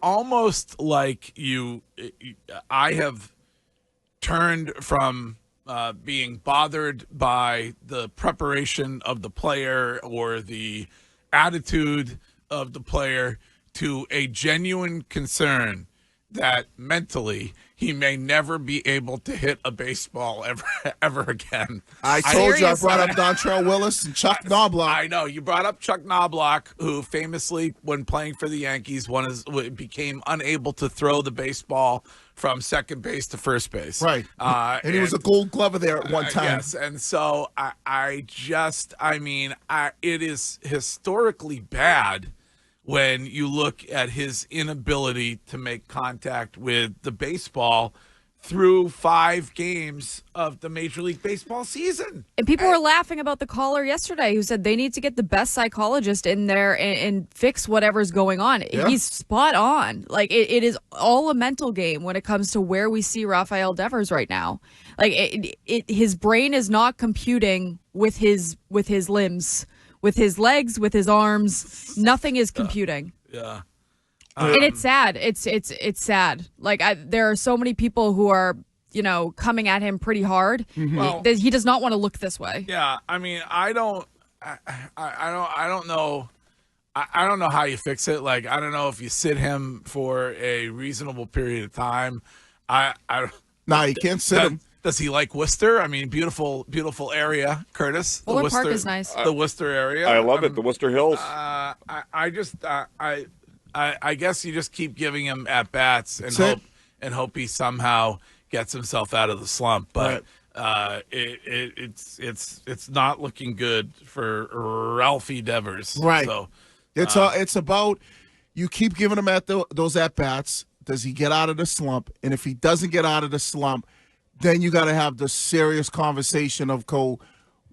almost like I have turned from being bothered by the preparation of the player or the attitude of the player to a genuine concern that mentally he may never be able to hit a baseball ever again. I told you I brought up Dontrell Willis and Chuck Knobloch. I know you brought up Chuck Knobloch, who famously, when playing for the Yankees, became unable to throw the baseball from second base to first base. Right, and he was a Gold Glover there at one time. Yes, and so it is historically bad when you look at his inability to make contact with the baseball through 5 games of the Major League Baseball season. And people were laughing about the caller yesterday who said they need to get the best psychologist in there and fix whatever's going on. Yeah. He's spot on. Like, it is all a mental game when it comes to where we see Rafael Devers right now. Like, his brain is not computing with his limbs. With his legs, with his arms, nothing is computing. Yeah. And it's sad. It's sad. Like, there are so many people who are, coming at him pretty hard. Mm-hmm. Well, he does not want to look this way. Yeah. I mean, I don't know. I don't know how you fix it. Like, I don't know if you sit him for a reasonable period of time. No, you can't sit him. Does he like Worcester? I mean, beautiful area, Curtis. Fuller Park is nice. The Worcester area. I love it. The Worcester Hills. I guess you just keep giving him at bats and hope he somehow gets himself out of the slump. But it's not looking good for Ralphie Devers. Right. So it's about you keep giving him those at bats. Does he get out of the slump? And if he doesn't get out of the slump, then you got to have the serious conversation of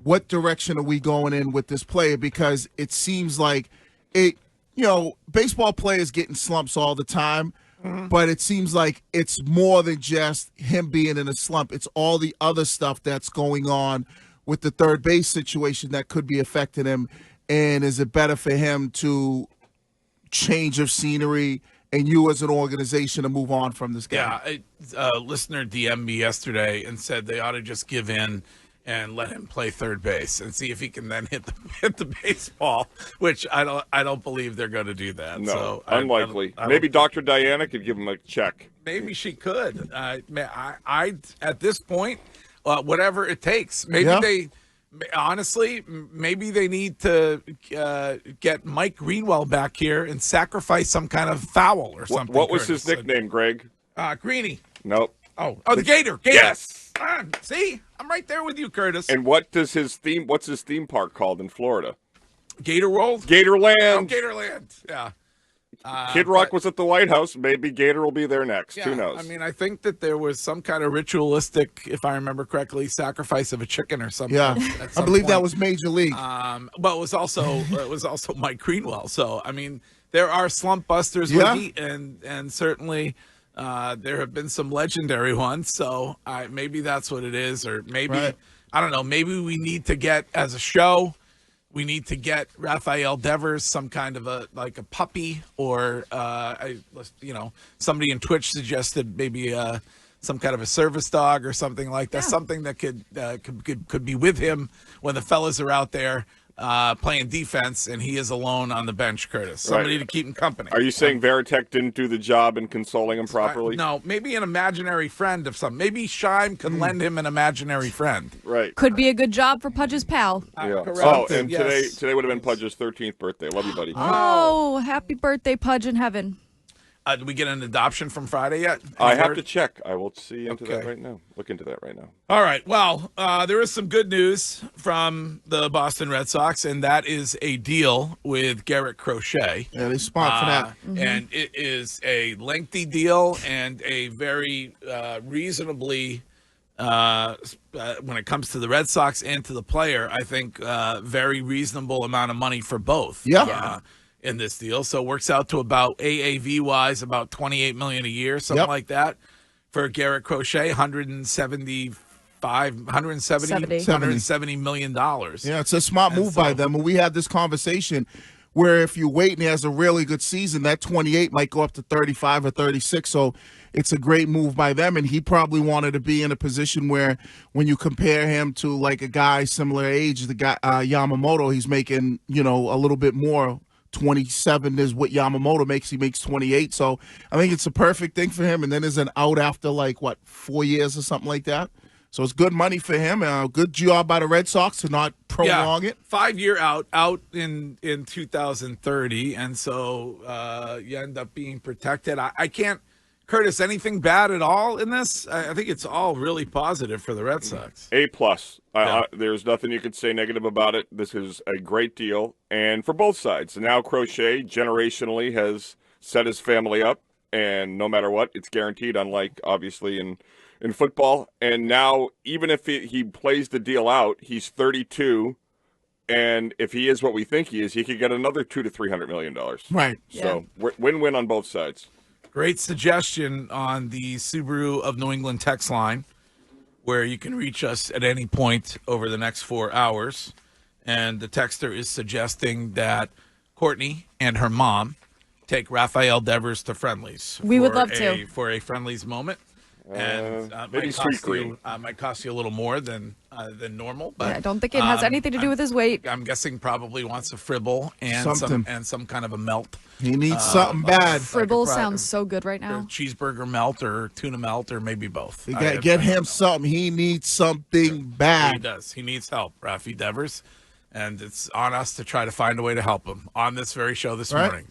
what direction are we going in with this player? Because it seems like baseball players get in slumps all the time, but it seems like it's more than just him being in a slump. It's all the other stuff that's going on with the third base situation that could be affecting him. And is it better for him to change of scenery and you as an organization to move on from this guy? Yeah, a listener DM'd me yesterday and said they ought to just give in and let him play third base and see if he can then hit the baseball, which I don't believe they're going to do that. No, so unlikely. I maybe Dr. Diana could give him a check. Maybe she could. I at this point, whatever it takes. Maybe maybe they need to get Mike Greenwell back here and sacrifice some kind of foul or something. What was his nickname, Greg? Greenie. Nope. Oh, the Gator. Yes. See, I'm right there with you, Curtis. And what's his theme park called in Florida? Gator World? Gatorland. Oh, Gatorland. Yeah. Kid Rock was at the White House. Maybe Gator will be there next. Yeah, who knows? I mean, I think that there was some kind of ritualistic, if I remember correctly, sacrifice of a chicken or something. Yeah, I believe that was Major League. But it was also Mike Greenwell. So I mean, there are slump busters, and certainly there have been some legendary ones. So maybe that's what it is, or maybe I don't know. Maybe we need to get as a show. We need to get Rafael Devers some kind of a puppy, or somebody in Twitch suggested maybe some kind of a service dog or something like that. Yeah. Something that could be with him when the fellas are out there playing defense and he is alone on the bench, Curtis. Somebody to keep him company. Are you saying Veritek didn't do the job in consoling him properly? No, maybe an imaginary friend of some. Maybe Scheim could lend him an imaginary friend. Right. Could be a good job for Pudge's pal. Yeah. Oh, and today would have been Pudge's 13th birthday. Love you, buddy. Oh, happy birthday, Pudge in heaven. Did we get an adoption from Friday yet? I have to check. I will see into that right now. Look into that right now. All right. Well, there is some good news from the Boston Red Sox, and that is a deal with Garrett Crochet. Yeah, they spot for that. Mm-hmm. And it is a lengthy deal and a very reasonably, when it comes to the Red Sox and to the player, I think very reasonable amount of money for both. Yeah. In this deal, so it works out to about AAV wise about $28 million a year, something like that, for Garrett Crochet. $170 million. Yeah, it's a smart move by them. When we had this conversation, Where if you wait and he has a really good season, that 28 might go up to 35 or 36. So it's a great move by them. And he probably wanted to be in a position where when you compare him to like a guy similar age, the guy Yamamoto, he's making, a little bit more. 27 is what Yamamoto makes. He makes 28. So I think it's a perfect thing for him. And then there's an out after 4 years or something like that. So it's good money for him. Good job by the Red Sox to not prolong it. 5-year out in 2030, and so you end up being protected. I can't, Curtis, anything bad at all in this? I think it's all really positive for the Red Sox. A+. There's nothing you could say negative about it. This is a great deal, and for both sides. Now Crochet generationally has set his family up, and no matter what, it's guaranteed, unlike obviously in football. And now, even if he plays the deal out, he's 32, and if he is what we think he is, he could get another $200 to $300 million. Right. So win-win on both sides. Great suggestion on the Subaru of New England text line, where you can reach us at any point over the next 4 hours. And the texter is suggesting that Courtney and her mom take Rafael Devers to Friendlies. We would love to. For a Friendlies moment. And maybe sweet green. Might cost you a little more than normal, but I don't think it has anything to do with his weight. I'm guessing probably wants a fribble and some kind of a melt. He needs something bad. Fribble sounds so good right now. Cheeseburger melt or tuna melt or maybe both. You got to get him something. He needs something bad. He does. He needs help, Raffy Devers, and it's on us to try to find a way to help him on this very show this morning.